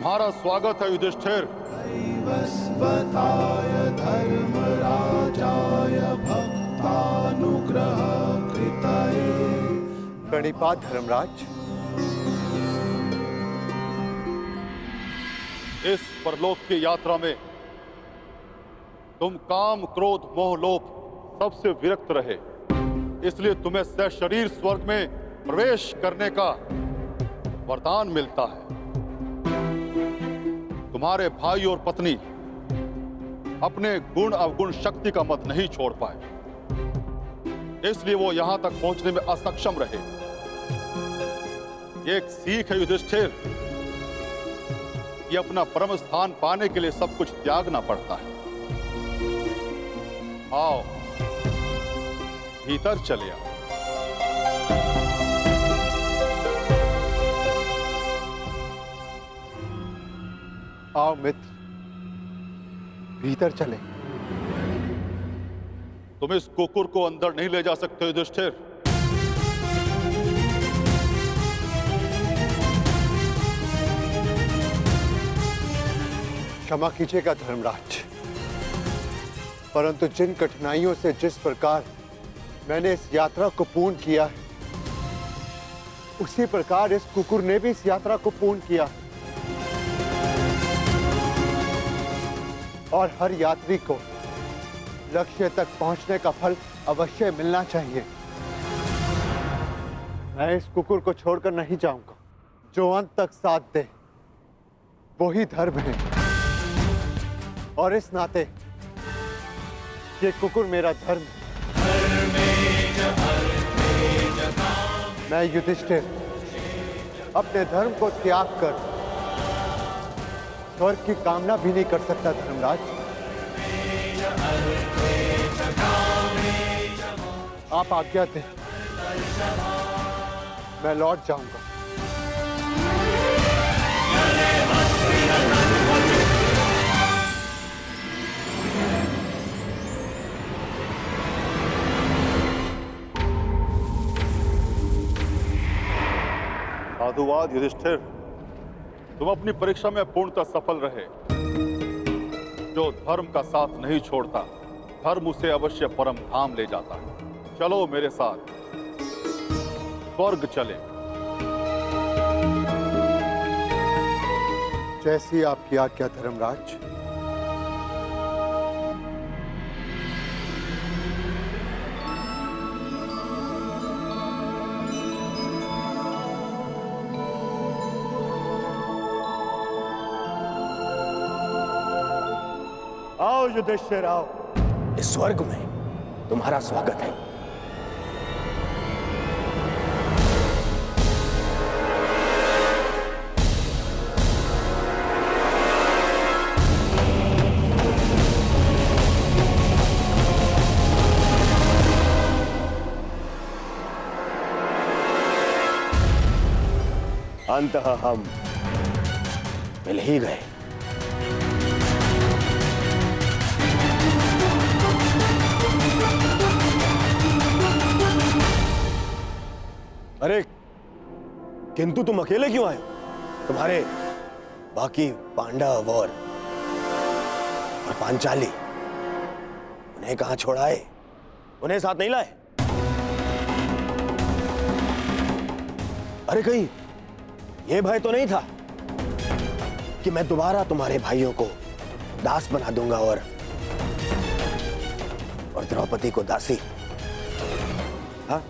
तुम्हारा स्वागत है युधिष्ठिर। वैवस्वताय धर्मराजाय भक्तानुग्रह कृतये। प्रणिपात धर्मराज। इस परलोक की यात्रा में तुम काम, क्रोध, मोह, लोभ सबसे विरक्त रहे, इसलिए तुम्हें सशरीर स्वर्ग में प्रवेश करने का वरदान मिलता है। तुम्हारे भाई और पत्नी अपने गुण अवगुण शक्ति का मत नहीं छोड़ पाए, इसलिए वो यहां तक पहुंचने में असक्षम रहे। ये एक सीख है युधिष्ठिर कि अपना परम स्थान पाने के लिए सब कुछ त्यागना पड़ता है। आओ भीतर चले आओ। आओ मित्र, भीतर चले। तुम इस कुकुर को अंदर नहीं ले जा सकते युधिष्ठिर। क्षमा कीजिएगा धर्मराज, परंतु जिन कठिनाइयों से जिस प्रकार मैंने इस यात्रा को पूर्ण किया है, उसी प्रकार इस कुकुर ने भी इस यात्रा को पूर्ण किया। और हर यात्री को लक्ष्य तक पहुंचने का फल अवश्य मिलना चाहिए। मैं इस कुकुर को छोड़कर नहीं जाऊंगा। जो अंत तक साथ दे वही धर्म है, और इस नाते ये कुकुर मेरा धर्म है। मैं युधिष्ठिर अपने धर्म को त्याग कर स्वर्ग की कामना भी नहीं कर सकता धर्मराज। आप आज्ञा दें, मैं लौट जाऊंगा। साधुवाद युधिष्ठिर, तुम अपनी परीक्षा में पूर्णतः सफल रहे। जो धर्म का साथ नहीं छोड़ता, धर्म उसे अवश्य परम धाम ले जाता है। चलो मेरे साथ स्वर्ग चले। जैसी आपकी आज्ञा धर्मराज। आओ युधिष्ठिर आओ। इस स्वर्ग में तुम्हारा स्वागत है। अंततः हम मिल ही गए। अरे किंतु तुम अकेले क्यों आए? तुम्हारे बाकी पांडव और पांचाली उन्हें कहां छोड़ाए? उन्हें साथ नहीं लाए? अरे कहीं यह भय तो नहीं था कि मैं दोबारा तुम्हारे भाइयों को दास बना दूंगा और द्रौपदी को दासी? हाँ?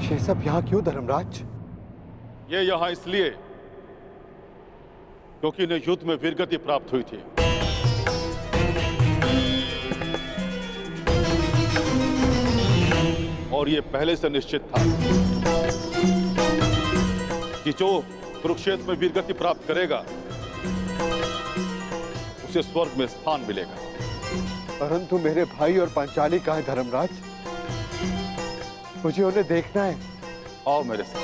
ये सब यहाँ क्यों धर्मराज? ये यहाँ इसलिए क्योंकि इन्हें युद्ध में वीरगति प्राप्त हुई थी। और ये पहले से निश्चित था कि जो कुरुक्षेत्र में वीरगति प्राप्त करेगा उसे स्वर्ग में स्थान मिलेगा। परंतु मेरे भाई और पांचाली कहाँ हैं धर्मराज? मुझे उन्हें देखना है। आओ मेरे साथ।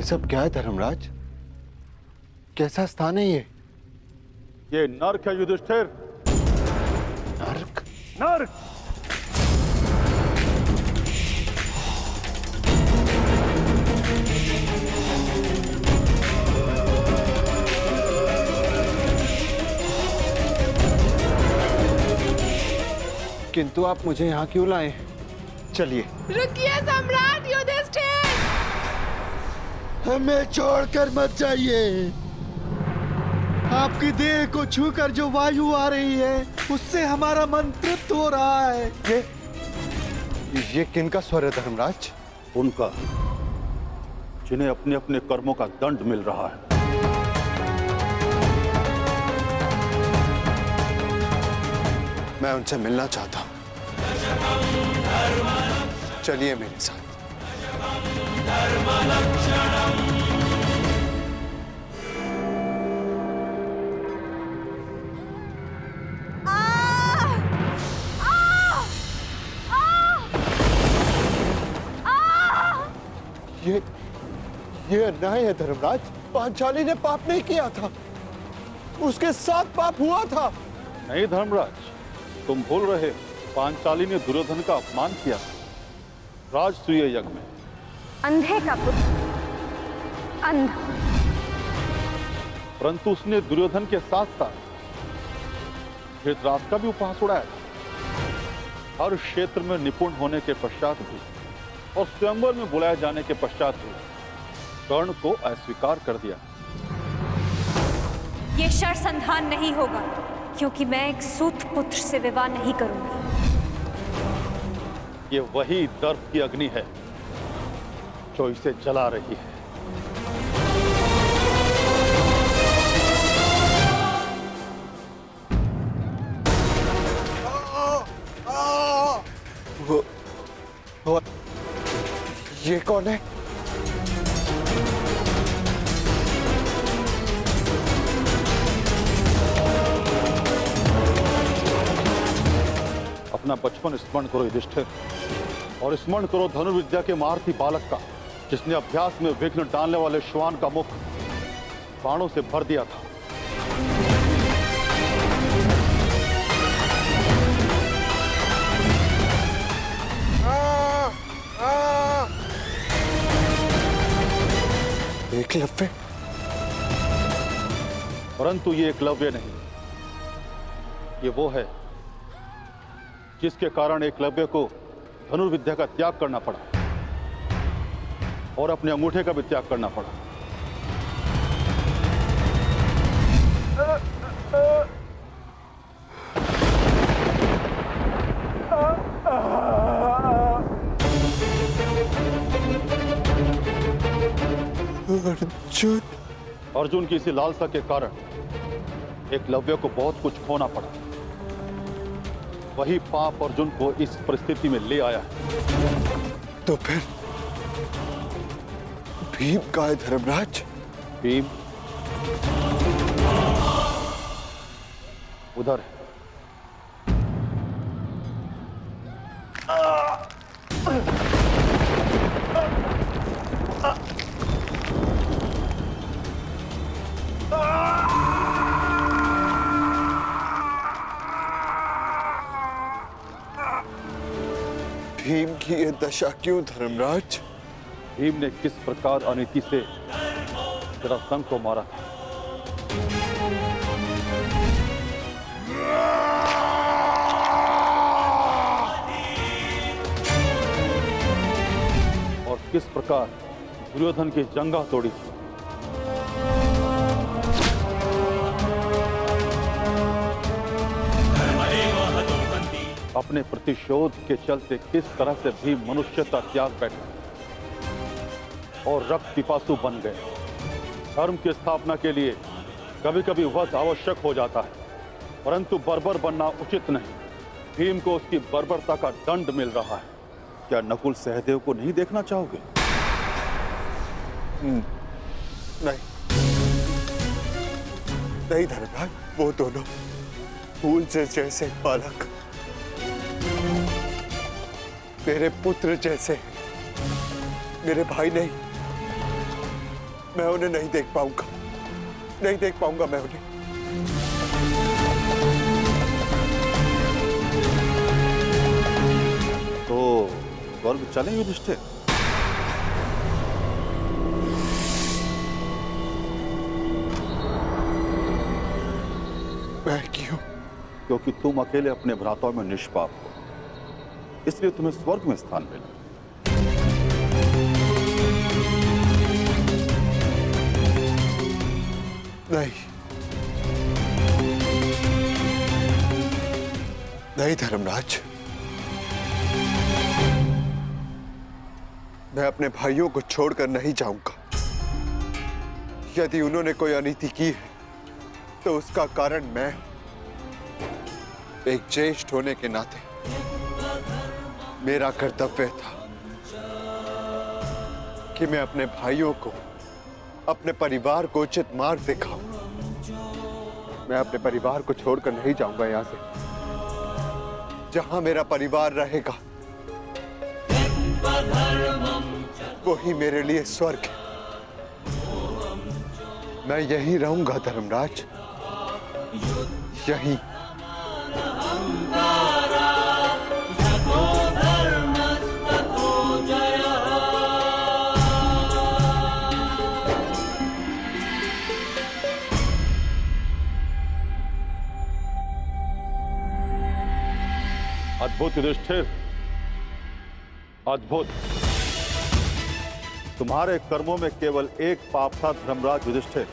ये सब क्या है धर्मराज? कैसा स्थान है ये नर्क है युधिष्ठिर, नर्क? नर्क। किंतु आप मुझे यहाँ क्यों लाए? चलिए। रुकिए सम्राट युधिष्ठिर! हमें छोड़कर मत जाइए। आपकी देह को छूकर जो वायु आ रही है उससे हमारा मन तृप्त हो रहा है। ये किनका स्वर है धर्मराज? उनका, जिन्हें अपने अपने कर्मों का दंड मिल रहा है। मैं उनसे मिलना चाहता हूं। चलिए मेरे साथ। ये अन्याय है धर्मराज। पांचाली ने पाप नहीं किया था, उसके साथ पाप हुआ था। नहीं धर्मराज, तुम भूल रहे हो, पांचाली ने दुर्योधन का अपमान किया राजसूय यज्ञ में। अंधे का पुत्र अंधा। परंतु उसने दुर्योधन के साथ साथ धृतराष्ट्र का भी उपहास उड़ाया था। हर क्षेत्र में निपुण होने के पश्चात भी और स्वयंवर में बुलाए जाने के पश्चात भी कर्ण को अस्वीकार कर दिया। ये शरसंधान नहीं होगा, क्योंकि मैं एक सूत पुत्र से विवाह नहीं करूंगी। ये वही दर्प की अग्नि है जो इसे जला रही है। वो ये कौन है? अपना बचपन स्मरण करो युधिष्ठिर, और स्मरण करो धनुर्विद्या के महारथी बालक का, जिसने अभ्यास में विघ्न डालने वाले श्वान का मुख बाणों से भर दिया था। एकलव्य? परंतु ये एकलव्य नहीं, ये वो है जिसके कारण एकलव्य को धनुर्विद्या का त्याग करना पड़ा और अपने अंगूठे का भी त्याग करना पड़ा। अर्जुन? अर्जुन की इसी लालसा के कारण एकलव्य को बहुत कुछ खोना पड़ा। वही पाप अर्जुन को इस परिस्थिति में ले आया है। तो फिर भीम का है धर्मराज? भीम उधर है। भीम की ये दशा क्यों धर्मराज? भीम ने किस प्रकार अनीति से जरासंध को मारा था। और किस प्रकार दुर्योधन की जंगा तोड़ी थी। अपने प्रतिशोध के चलते किस तरह से भी मनुष्यता त्याग बैठा और रक्त पिपासु बन गए। धर्म की स्थापना के लिए कभी कभी वध आवश्यक हो जाता है, परंतु बर्बर बनना उचित नहीं। भीम को उसकी बर्बरता का दंड मिल रहा है। क्या नकुल सहदेव को नहीं देखना चाहोगे? नहीं नहीं धर्मराज, वो दोनों फूल से जैसे बालक मेरे पुत्र जैसे, मेरे भाई नहीं, मैं उन्हें नहीं देख पाऊंगा, नहीं देख पाऊंगा मैं उन्हें। तो स्वर्ग चलें युधिष्ठिर? मैं क्यों? क्योंकि तुम अकेले अपने भ्राताओं में निष्पाप हो, इसलिए तुम्हें स्वर्ग में स्थान मिला। नहीं, नहीं धर्मराज, मैं अपने भाइयों को छोड़कर नहीं जाऊंगा। यदि उन्होंने कोई अनीति की है तो उसका कारण मैं, एक ज्येष्ठ होने के नाते मेरा कर्तव्य था कि मैं अपने भाइयों को, अपने परिवार को उचित मार्ग दिखाऊं। मैं अपने परिवार को छोड़कर नहीं जाऊंगा यहां से। जहां मेरा परिवार रहेगा वही मेरे लिए स्वर्ग है। मैं यहीं रहूंगा धर्मराज, यहीं। अद्भुत युधिष्ठिर, अद्भुत। तुम्हारे कर्मों में केवल एक पाप था धर्मराज युधिष्ठिर।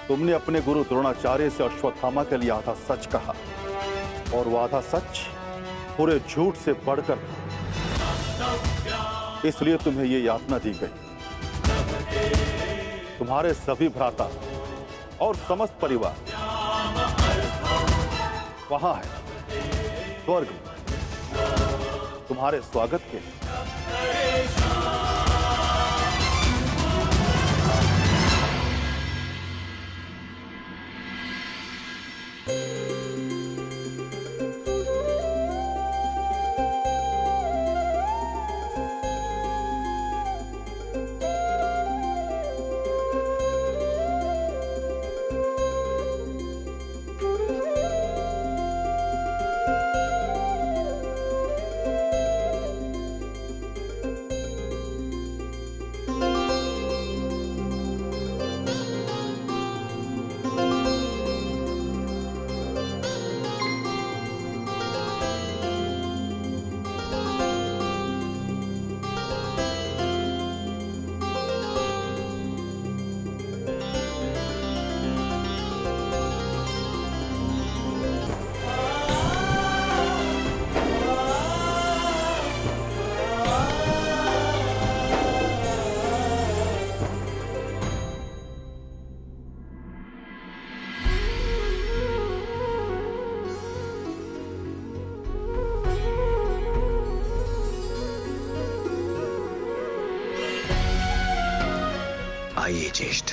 तुमने अपने गुरु द्रोणाचार्य से अश्वत्थामा के लिए आधा सच कहा, और वो आधा सच पूरे झूठ से बढ़कर था। इसलिए तुम्हें ये यातना दी गई। तुम्हारे सभी भ्राता और समस्त परिवार वहां है, स्वर्ग में, तुम्हारे स्वागत के लिए। आइए ज्येष्ठ।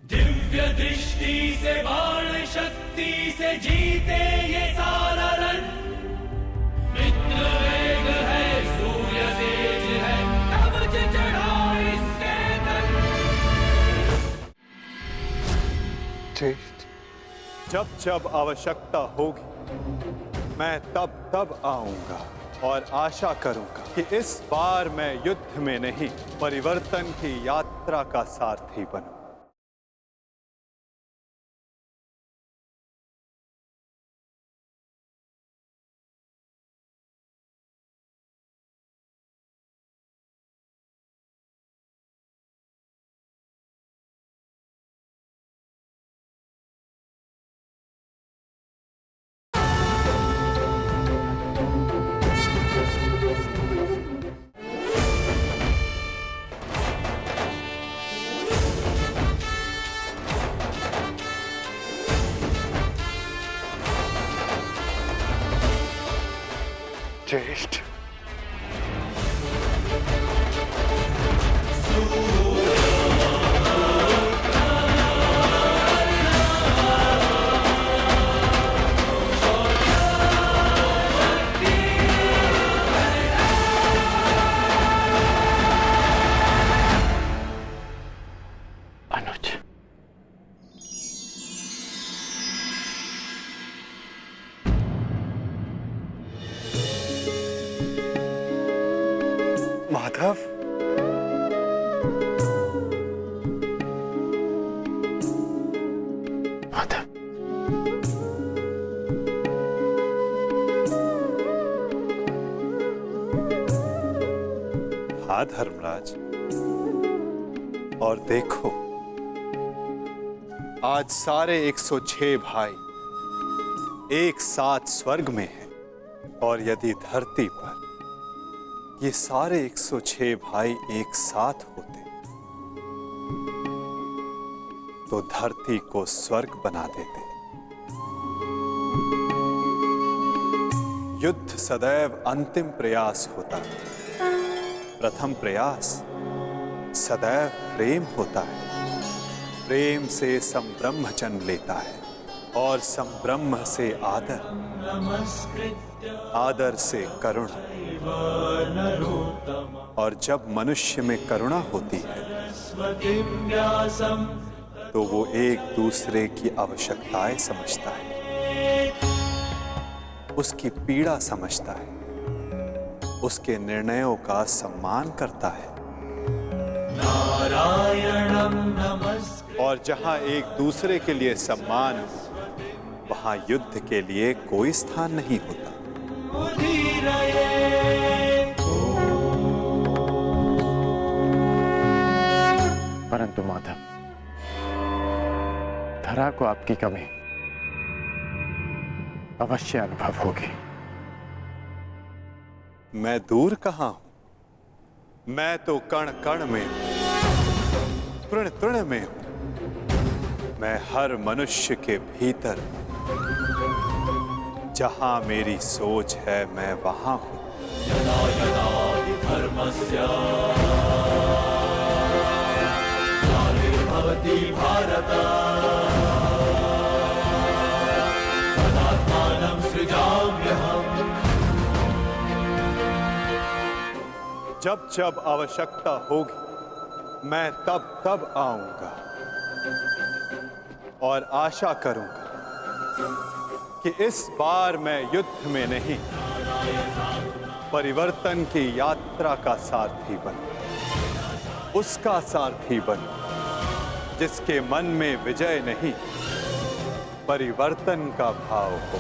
दिव्य दृष्टि से बाण शक्ति से जीते ये सारा रण। मित्र वेग है, सूर्य तेज है, कवच चढ़ा इसके तन। ज्येष्ठ, जब जब आवश्यकता होगी मैं तब तब आऊंगा, और आशा करूंगा कि इस बार मैं युद्ध में नहीं, परिवर्तन की यात्रा का सारथी बनूं। ज्येष्ठ। अनुज, माधव, माधव, हाँ धर्मराज, और देखो आज सारे 106 भाई एक साथ स्वर्ग में हैं, और यदि धरती पर ये सारे 106 भाई एक साथ होते तो धरती को स्वर्ग बना देते। युद्ध सदैव अंतिम प्रयास होता है, प्रथम प्रयास सदैव प्रेम होता है। प्रेम से संब्रह्म जन्म लेता है, और संब्रह्म से आदर, आदर से करुणा, और जब मनुष्य में करुणा होती है तो वो एक दूसरे की आवश्यकताएं समझता है, उसकी पीड़ा समझता है, उसके निर्णयों का सम्मान करता है। और जहां एक दूसरे के लिए सम्मान हो, वहां युद्ध के लिए कोई स्थान नहीं होता। परंतु माधव, धरा को आपकी कमी अवश्य अनुभव होगी। मैं दूर कहां हूं, मैं तो कण कण में हूं, तृण तृण में हूं। मैं हर मनुष्य के भीतर हूं। जहां मेरी सोच है मैं वहां हूं। यदा यदा हि धर्मस्य ग्लानिर्भवति भारत तदात्मानं सृजाम्यहम्। जब जब आवश्यकता होगी मैं तब तब आऊंगा, और आशा करूंगा कि इस बार मैं युद्ध में नहीं, परिवर्तन की यात्रा का सारथी बनूं, उसका सारथी बनूं जिसके मन में विजय नहीं, परिवर्तन का भाव हो।